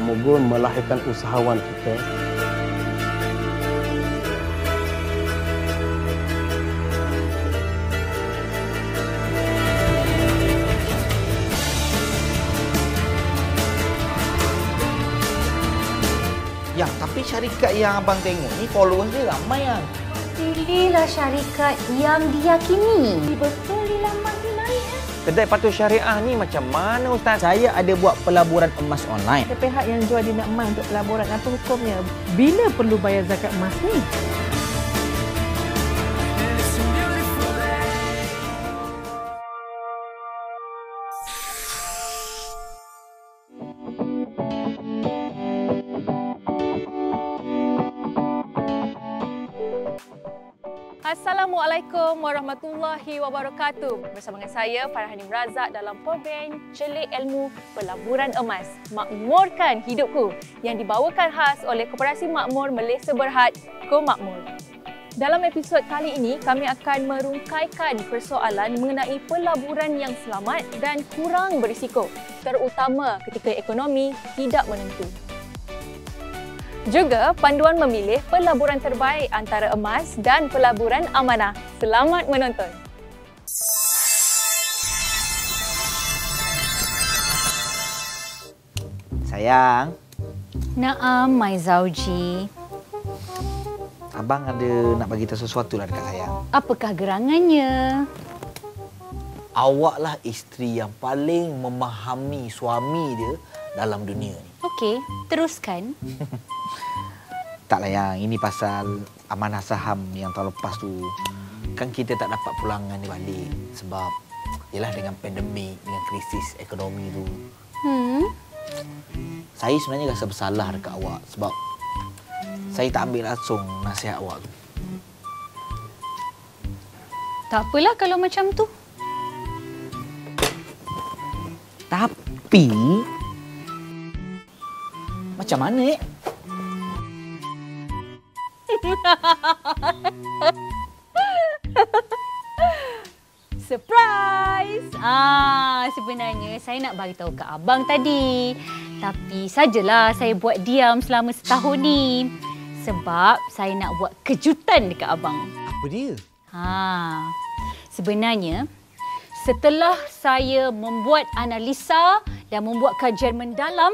semoga melahirkan usahawan kita. Ya, tapi syarikat yang abang tengok ni followers dia ramai kan? Pilihlah syarikat yang diyakini. Betul Lila Mas ni naik. Kedai patuh syariah ni macam mana Ustaz? Saya ada buat pelaburan emas online. Ada pihak yang jual dina emas untuk pelaburan, apa hukumnya? Bila perlu bayar zakat emas ni? Assalamualaikum warahmatullahi wabarakatuh. Bersama dengan saya Farhanim Razak dalam program Celik Ilmu Pelaburan Emas, Makmurkan Hidupku, yang dibawakan khas oleh Koperasi Makmur Malaysia Berhad, Komakmur. Dalam episod kali ini, kami akan merungkaikan persoalan mengenai pelaburan yang selamat dan kurang berisiko, terutama ketika ekonomi tidak menentu. Juga panduan memilih pelaburan terbaik antara emas dan pelaburan amanah. Selamat menonton. Sayang, Naam, my zauji. abang ada nak bagi tahu sesuatu lah dekat saya. Apakah gerangannya? Awaklah isteri yang paling memahami suami dia dalam dunia ni. Okey, teruskan. Taklah yang ini pasal amanah saham yang tahun lepas tu. Kan kita tak dapat pulangan dia balik sebab yalah dengan pandemik, dengan krisis ekonomi tu. Saya sebenarnya rasa bersalah dekat awak sebab saya tak ambil langsung nasihat awak tu. Tak apalah kalau macam tu. Tapi macam mana Surprise! Sebenarnya saya nak bagi tahu kat abang tadi. Tapi sajalah saya buat diam selama setahun ni. Sebab saya nak buat kejutan dekat abang. Apa dia? Sebenarnya setelah saya membuat analisa dan membuat kajian mendalam,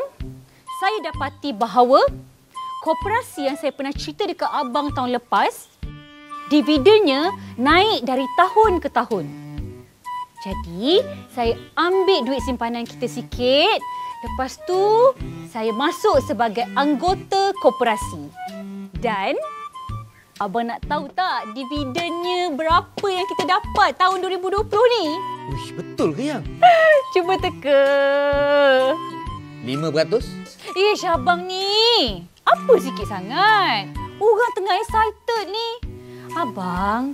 saya dapati bahawa koperasi yang saya pernah cerita dekat abang tahun lepas, dividennya naik dari tahun ke tahun. Jadi, saya ambil duit simpanan kita sikit. Lepas tu, saya masuk sebagai anggota koperasi. Dan, abang nak tahu tak dividennya berapa yang kita dapat tahun 2020 ni? Uish, betul ke yang? Cuba teka. 5%? Ish, abang ni. Apa sikit sangat? Orang tengah excited ni. Abang,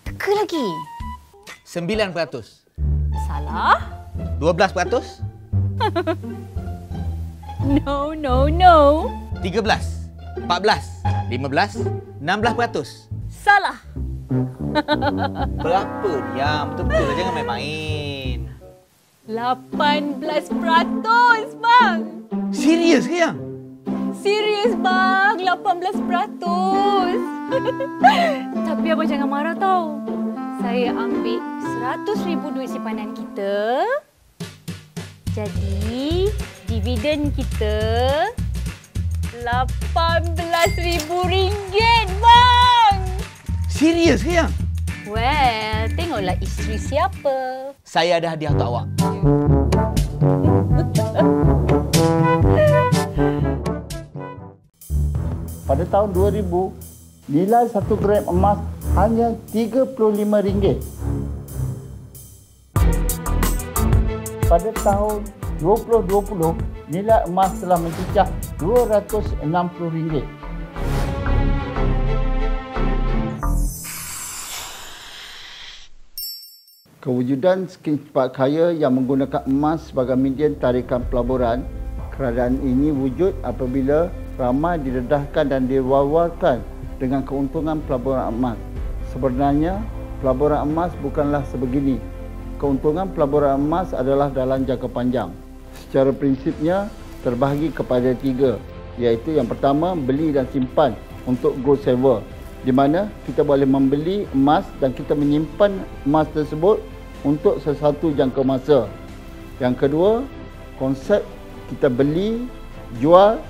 teka lagi. 9%? Salah? 12%? No, no, no. 13? 14? 15? 16%? Salah. Berapa yang betul-betul lah, jangan main-main. 18%, bang. Serius ke yang? Serius, bang. 18%. Tapi abang jangan marah tau. Saya ambil 100,000 duit simpanan kita. Jadi, dividen kita RM18,000, bang. Serius ke yang? Well, tengoklah isteri siapa. Saya ada hadiah untuk awak. Pada tahun 2000, nilai 1 gram emas hanya RM35. Pada tahun 2020, nilai emas telah mencecah RM260. Kewujudan skim cepat kaya yang menggunakan emas sebagai medium tarikan pelaburan, keadaan ini wujud apabila ramai didedahkan dan diwar-warkan dengan keuntungan pelaburan emas. Sebenarnya, pelaburan emas bukanlah sebegini. Keuntungan pelaburan emas adalah dalam jangka panjang. Secara prinsipnya, terbahagi kepada 3, iaitu yang pertama beli dan simpan untuk gold saver, di mana kita boleh membeli emas dan kita menyimpan emas tersebut untuk sesuatu jangka masa. Yang kedua, konsep kita beli, jual,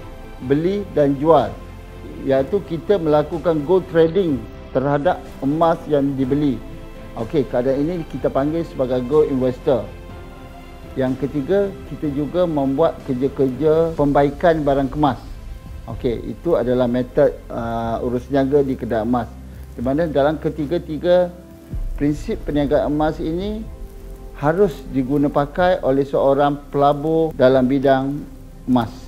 beli dan jual, iaitu kita melakukan gold trading terhadap emas yang dibeli. Okey, keadaan ini kita panggil sebagai gold investor. Yang ketiga, kita juga membuat kerja-kerja pembaikan barang kemas. Okey, itu adalah metod urus niaga di kedai emas. Di mana dalam ketiga-tiga prinsip perniagaan emas ini harus diguna pakai oleh seorang pelabur dalam bidang emas.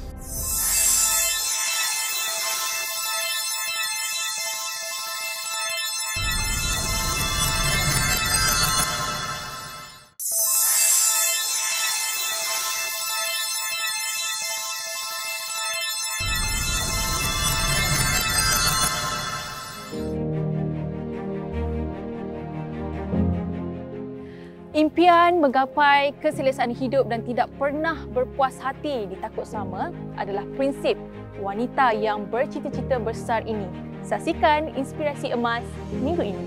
Impian menggapai keselesaan hidup dan tidak pernah berpuas hati di takut sama adalah prinsip wanita yang bercita-cita besar ini. Saksikan Inspirasi Emas minggu ini.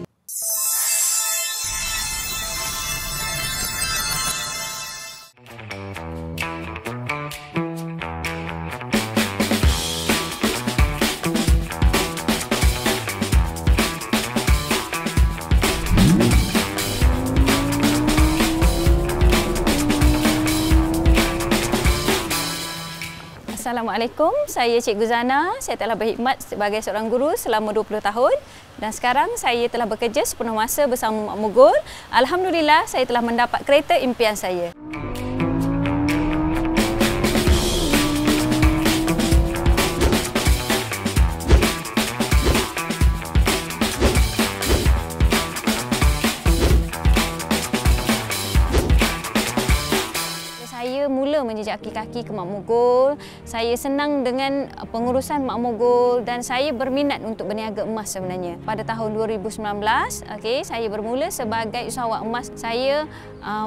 Assalamualaikum, saya Cikgu Zana. Saya telah berkhidmat sebagai seorang guru selama 20 tahun dan sekarang saya telah bekerja sepenuh masa bersama Mak Mogol. Alhamdulillah, saya telah mendapat kereta impian saya. Saya mula menjejaki kaki ke Mak Mogol. Saya senang dengan pengurusan Mak Mogol dan saya berminat untuk berniaga emas sebenarnya. Pada tahun 2019, saya bermula sebagai usahawan emas. Saya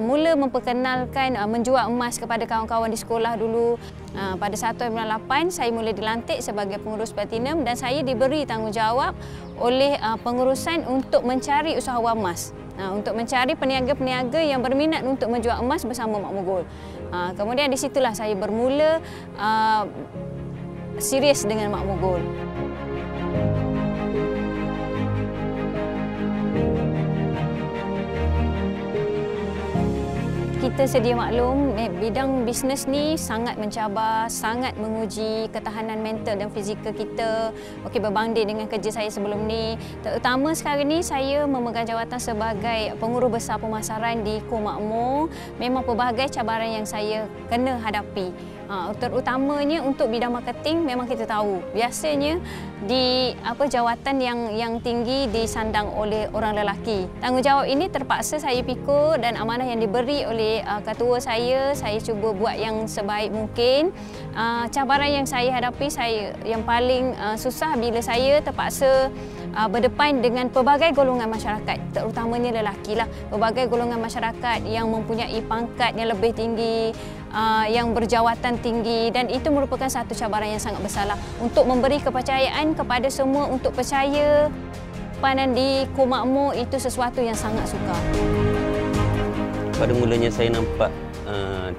mula memperkenalkan menjual emas kepada kawan-kawan di sekolah dulu. Pada 1/8 saya mula dilantik sebagai pengurus platinum dan saya diberi tanggungjawab oleh pengurusan untuk mencari usahawan emas. Untuk mencari peniaga-peniaga yang berminat untuk menjual emas bersama Mak Mogol. Kemudian di situlah saya bermula serius dengan Mak Mogol. Kita sedia maklum, bidang bisnes ni sangat mencabar, sangat menguji ketahanan mental dan fizikal kita. Berbanding dengan kerja saya sebelum ni. Terutama sekarang ni saya memegang jawatan sebagai pengurus besar pemasaran di Ko Makmur. Memang pelbagai cabaran yang saya kena hadapi. Terutamanya untuk bidang marketing, memang kita tahu biasanya di jawatan yang tinggi disandang oleh orang lelaki. Tanggungjawab ini terpaksa saya pikul dan amanah yang diberi oleh ketua saya cuba buat yang sebaik mungkin. Cabaran yang saya hadapi, yang paling susah bila saya terpaksa berdepan dengan pelbagai golongan masyarakat, terutamanya lelaki lah. Pelbagai golongan masyarakat yang mempunyai pangkat yang lebih tinggi, yang berjawatan tinggi, dan itu merupakan satu cabaran yang sangat besarlah untuk memberi kepercayaan kepada semua untuk percaya panan di Ko Makmur itu sesuatu yang sangat sukar. Pada mulanya saya nampak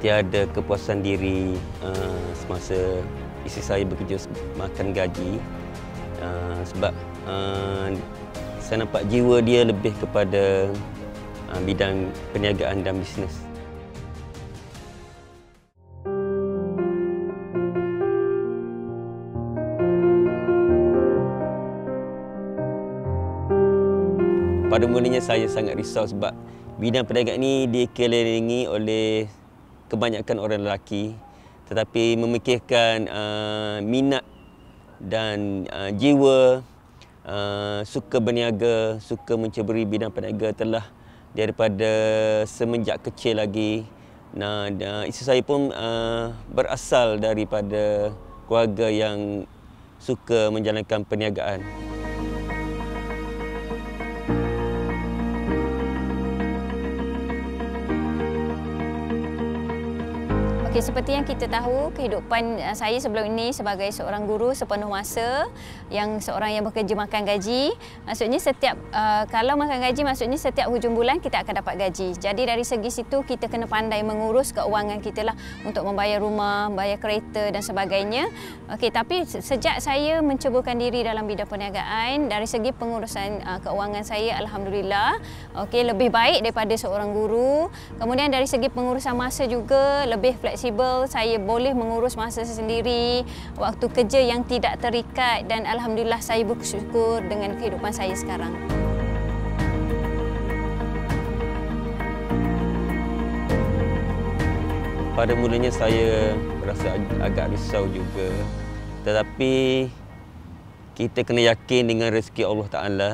tiada kepuasan diri semasa isteri saya bekerja makan gaji, sebab saya nampak jiwa dia lebih kepada bidang perniagaan dan bisnes. Pada mulanya saya sangat risau sebab bidang perniagaan ini dikelilingi oleh kebanyakan orang lelaki, tetapi memikirkan minat dan jiwa suka berniaga, suka menceburi bidang perniaga telah daripada semenjak kecil lagi. Isteri saya pun berasal daripada keluarga yang suka menjalankan perniagaan. Okey, seperti yang kita tahu, kehidupan saya sebelum ini sebagai seorang guru sepenuh masa, seorang yang bekerja makan gaji. Maksudnya kalau makan gaji, maksudnya setiap hujung bulan kita akan dapat gaji. Jadi dari segi situ kita kena pandai mengurus keuangan kita lah untuk membayar rumah, bayar kereta dan sebagainya. Okey, tapi sejak saya menceburkan diri dalam bidang perniagaan, dari segi pengurusan keuangan saya, alhamdulillah, okey, lebih baik daripada seorang guru. Kemudian dari segi pengurusan masa juga lebih fleksibel, saya boleh mengurus masa saya sendiri, waktu kerja yang tidak terikat, dan alhamdulillah saya bersyukur dengan kehidupan saya sekarang. Pada mulanya saya rasa agak risau juga. Tetapi kita kena yakin dengan rezeki Allah Ta'ala.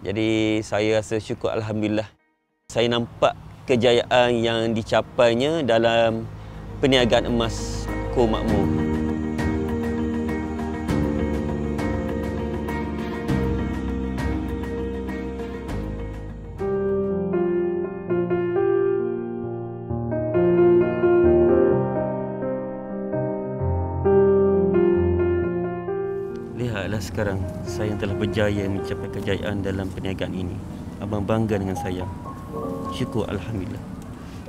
Jadi saya rasa syukur alhamdulillah. Saya nampak kejayaan yang dicapainya dalam perniagaan emas Ko Makmur. Lihatlah sekarang saya yang telah berjaya mencapai kejayaan dalam perniagaan ini. Abang bangga dengan saya. Syukur alhamdulillah.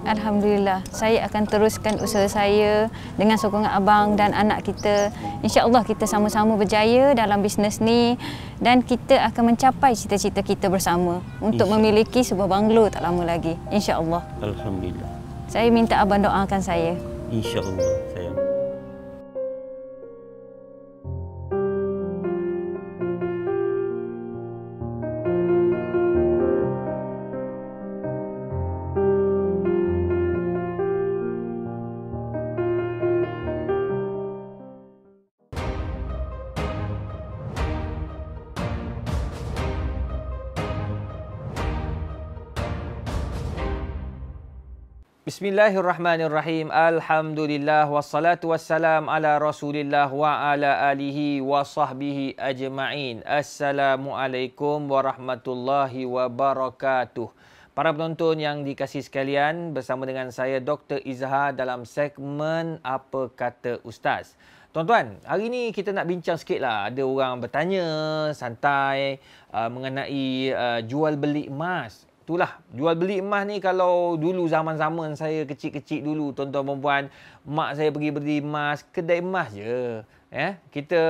Alhamdulillah, saya akan teruskan usaha saya dengan sokongan abang dan anak kita. InsyaAllah kita sama-sama berjaya dalam bisnes ni dan kita akan mencapai cita-cita kita bersama untuk memiliki sebuah banglo tak lama lagi. InsyaAllah. Alhamdulillah. Saya minta abang doakan saya. InsyaAllah sayang. Bismillahirrahmanirrahim. Alhamdulillah wassalatu wassalam ala Rasulillah wa ala alihi wa sahbihi ajma'in. Assalamualaikum warahmatullahi wabarakatuh. Para penonton yang dikasihi sekalian, bersama dengan saya Dr. Izhar dalam segmen Apa Kata Ustaz. Tuan-tuan, hari ni kita nak bincang sikit lah. Ada orang bertanya santai mengenai jual beli emas. Itulah, jual beli emas ni kalau dulu zaman-zaman saya kecil-kecil dulu, tuan-tuan perempuan, mak saya pergi beli emas, kedai emas je. Kita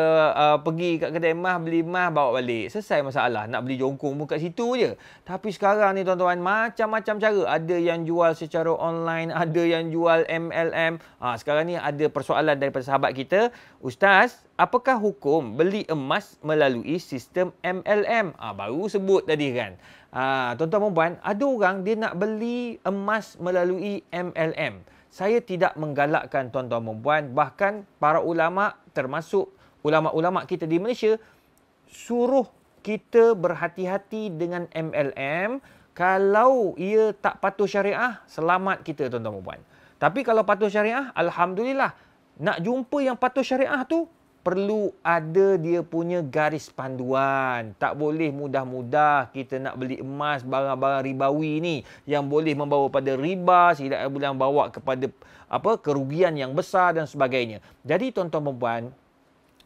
pergi kat kedai emas, beli emas, bawa balik. Selesai masalah. Nak beli jongkong pun kat situ je. Tapi sekarang ni tuan-tuan, macam-macam cara. Ada yang jual secara online, ada yang jual MLM. Sekarang ni ada persoalan daripada sahabat kita. Ustaz, apakah hukum beli emas melalui sistem MLM? Baru sebut tadi kan. Tuan-tuan perempuan, ada orang dia nak beli emas melalui MLM. Saya tidak menggalakkan tuan-tuan perempuan, bahkan para ulama termasuk ulama-ulama kita di Malaysia suruh kita berhati-hati dengan MLM. Kalau ia tak patuh syariah, selamat kita tuan-tuan perempuan. Tapi kalau patuh syariah, alhamdulillah. Nak jumpa yang patuh syariah tu perlu ada dia punya garis panduan. Tak boleh mudah-mudah kita nak beli emas, barang-barang ribawi ni yang boleh membawa pada riba, tidak boleh membawa kepada kerugian yang besar dan sebagainya. Jadi tuan-tuan perempuan,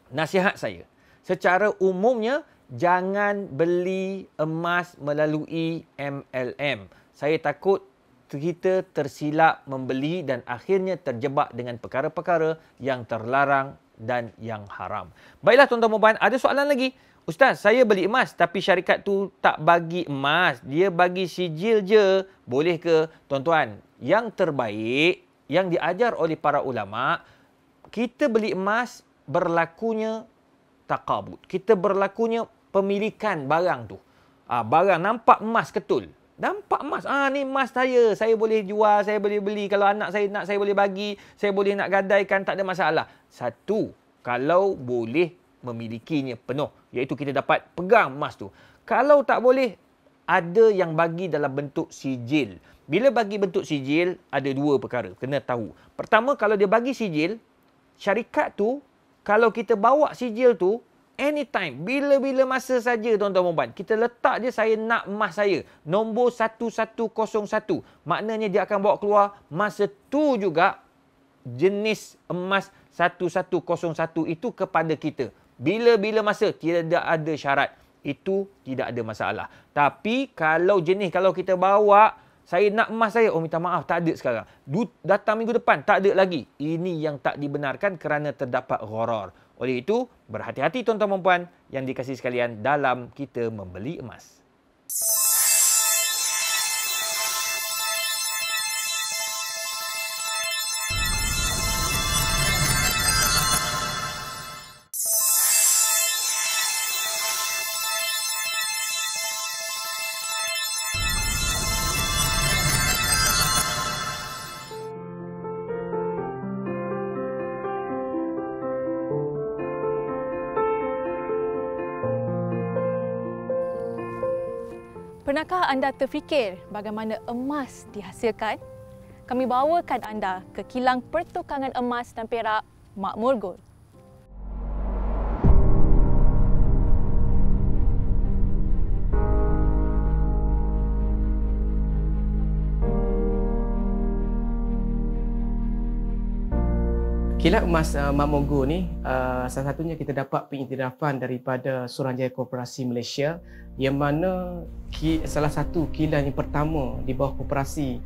nasihat saya, secara umumnya jangan beli emas melalui MLM. Saya takut kita tersilap membeli dan akhirnya terjebak dengan perkara-perkara yang terlarang dan yang haram. Baiklah tuan-tuan perempuan, ada soalan lagi. Ustaz, saya beli emas tapi syarikat tu tak bagi emas. Dia bagi sijil je. Boleh ke? Tuan-tuan, yang terbaik yang diajar oleh para ulama, kita beli emas berlakunya taqabud. Kita berlakunya pemilikan barang tu. Barang nampak emas ketul. Nampak emas. Ni emas saya boleh jual, saya boleh beli. Kalau anak saya nak, saya boleh bagi. Saya boleh nak gadaikan, tak ada masalah. Satu, kalau boleh memilikinya penuh. Iaitu kita dapat pegang emas tu. Kalau tak boleh, ada yang bagi dalam bentuk sijil. Bila bagi bentuk sijil, ada dua perkara. Kena tahu. Pertama, kalau dia bagi sijil, syarikat tu, kalau kita bawa sijil tu, anytime, bila-bila masa saja tuan-tuan perempuan, kita letak je saya nak emas saya, nombor 1101. Maknanya dia akan bawa keluar masa tu juga jenis emas 1101 itu kepada kita. Bila-bila masa tidak ada syarat. Itu tidak ada masalah. Tapi kalau kita bawa, saya nak emas saya, minta maaf, tak ada sekarang. Datang minggu depan, tak ada lagi. Ini yang tak dibenarkan kerana terdapat gharar. Oleh itu, berhati-hati tuan-tuan dan puan yang dikasihi sekalian dalam kita membeli emas. Pernahkah anda terfikir bagaimana emas dihasilkan? Kami bawakan anda ke kilang pertukangan emas dan perak Makmur Gold. Kilang emas Makmur Gold ni salah satunya kita dapat pengiktirafan daripada Suruhanjaya Koperasi Malaysia yang mana salah satu kilang yang pertama di bawah koperasi.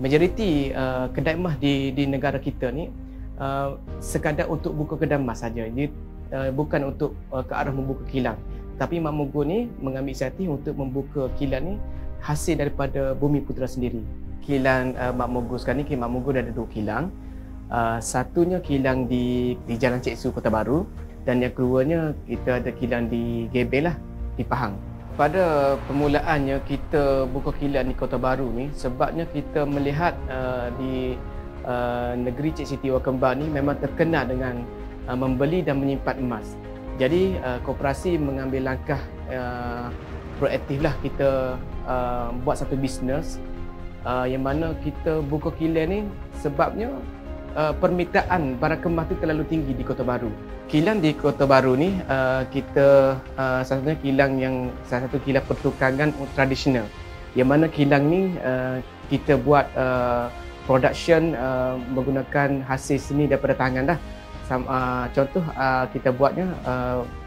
Majoriti kedai emas di negara kita ni sekadar untuk buka kedai emas saja. Dia bukan untuk ke arah membuka kilang. Tapi Makmur Gold ni mengambil inisiatif untuk membuka kilang ni hasil daripada Bumi Putera sendiri. Kilang Makmur Gold sekarang ni, kilang Makmur Gold ada 2 kilang. Satunya kilang di Jalan Cik Su, Kota Baru, dan yang keduanya kita ada kilang di Gebel lah, di Pahang. Pada permulaannya kita buka kilang di Kota Baru ni sebabnya kita melihat di negeri Cik Siti Wakembar ni memang terkenal dengan membeli dan menyimpan emas. Jadi koperasi mengambil langkah proaktif lah, kita buat satu bisnes yang mana kita buka kilang ni sebabnya permintaan barang kemas tu terlalu tinggi di Kota Baru. Kilang di Kota Baru ni kita salah satu kilang pertukangan tradisional. Yang mana kilang ni kita buat production menggunakan hasil seni daripada tangan dah. Contoh kita buatnya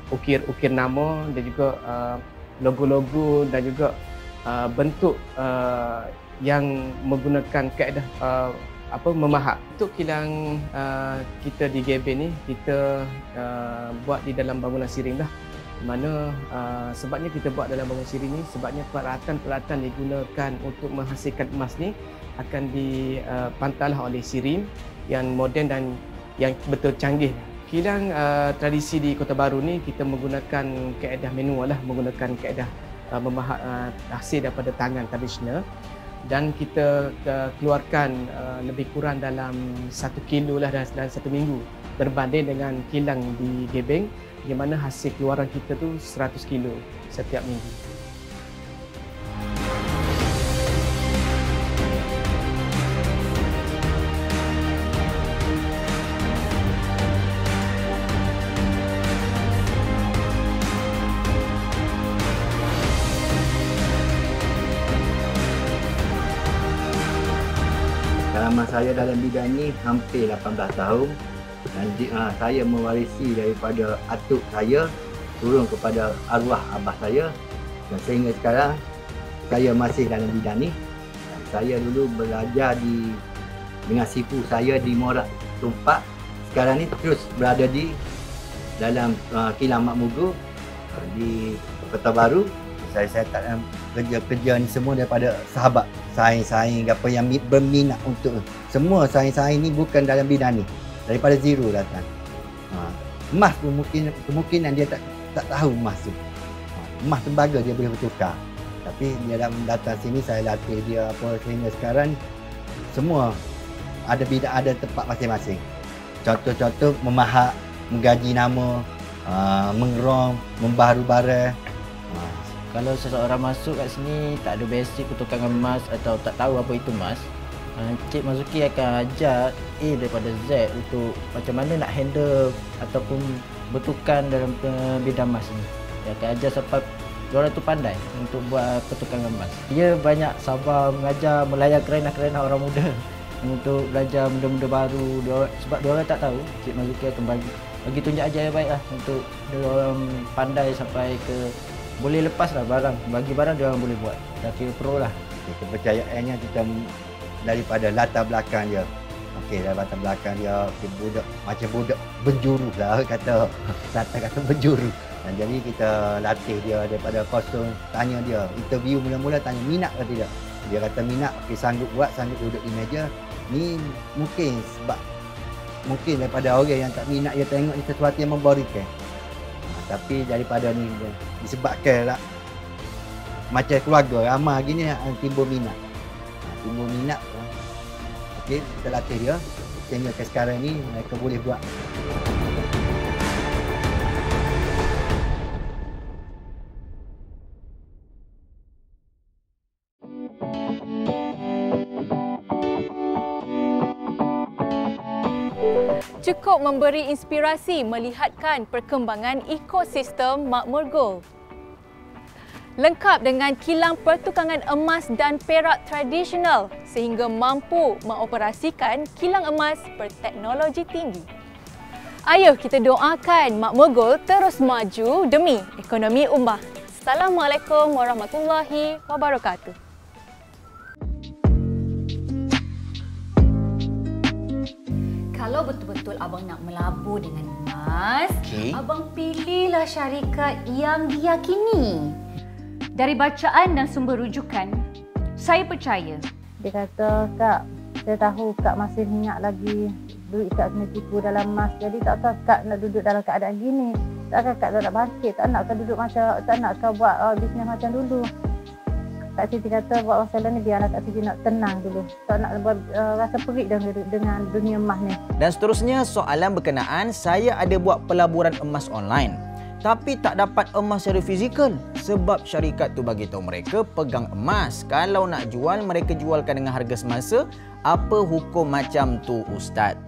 ukir nama dan juga logo-logo dan juga bentuk yang menggunakan kaedah memahat. Untuk kilang kita di GB ni kita buat di dalam bangunan siring dah. Mana sebabnya kita buat dalam bangunan siring ni sebabnya peralatan-peralatan digunakan untuk menghasilkan emas ni akan dipantalah oleh siring yang moden dan yang betul canggih. Kilang tradisi di Kota Baru ni kita menggunakan kaedah manual lah, menggunakan kaedah memahat hasil daripada tangan tradisional. Dan kita keluarkan lebih kurang dalam 1 kilo lah dalam 1 minggu berbanding dengan kilang di Gebeng yang mana hasil keluaran kita tu 100 kilo setiap minggu. Pengalaman saya dalam bidang ni hampir 18 tahun dan saya mewarisi daripada atuk saya turun kepada arwah abah saya dan sehingga sekarang saya masih dalam bidang ni. Saya dulu belajar dengan sipu saya di Morak Tumpak. Sekarang ni terus berada di dalam kilang Makmur Gold di Kota Baru. Saya tak kerja-kerja ni semua daripada sahabat, saing-saing apa yang berminat untuk semua saing-saing ni bukan dalam bidang ni, daripada zero datang. Emas pun kemungkinan dia tak tahu emas tu. Emas tembaga dia boleh bertukar. Tapi dia datang sini saya latih dia apa sehingga sekarang semua ada bidang, ada tempat masing-masing. Contoh-contoh memahat, menggaji nama, mengerong, membaharu barang. Kalau seseorang masuk kat sini tak ada basic pertukangan emas atau tak tahu apa itu emas, Cik Mazuki akan ajar A daripada Z untuk macam mana nak handle ataupun bertukar dalam bidang emas ni. Dia akan ajar sampai diorang tu pandai untuk buat pertukangan emas. Dia banyak sabar mengajar, melayan kerenah-kerenah orang muda untuk belajar benda-benda baru. Sebab diorang tak tahu, Cik Mazuki akan bagi tunjuk ajar yang baik lah untuk diorang pandai sampai ke boleh lepas lah barang. Bagi barang diorang boleh buat. Dah kira pro lah. Kepercayaannya kita daripada latar belakang dia. Okey, dari latar belakang dia budak macam budak penjuru lah kata. Kata penjuru. Dan jadi kita latih dia daripada kosong, tanya dia, interview mula-mula tanya minat ke tidak. Dia kata minat, okey, sanggup buat, sanggup duduk di meja. Ni mungkin sebab mungkin daripada orang yang tak minat dia tengok ni sesuatu yang memberikan. Tapi daripada ni disebabkan lah macam keluarga ramah gini timbul minat. Timbul minat. Okey, kita latih dia sehingga ke sekarang ni mereka boleh buat. Cukup memberi inspirasi melihatkan perkembangan ekosistem Makmur Gold. Lengkap dengan kilang pertukangan emas dan perak tradisional sehingga mampu mengoperasikan kilang emas berteknologi tinggi. Ayo kita doakan Makmur Gold terus maju demi ekonomi ummah. Assalamualaikum warahmatullahi wabarakatuh. Kalau betul-betul abang nak melabur dengan emas, abang pilihlah syarikat yang diyakini. Dari bacaan dan sumber rujukan, saya percaya. Dia kata, Kak, saya tahu Kak masih minyak lagi duit Kak kena tipu dalam emas. Jadi takkan Kak nak duduk dalam keadaan gini. Takkan Kak nak bangkit. Tak nak Kak duduk macam, tak nak Kak buat bisnes macam dulu. Kak Siti kata buat masalah ni biarlah Kak Siti nak tenang dulu. Tak nak buat rasa perit dengan dunia emas ni. Dan seterusnya soalan berkenaan saya ada buat pelaburan emas online. Tapi tak dapat emas secara fizikal sebab syarikat tu bagi tahu mereka pegang emas. Kalau nak jual mereka jualkan dengan harga semasa. Apa hukum macam tu Ustaz?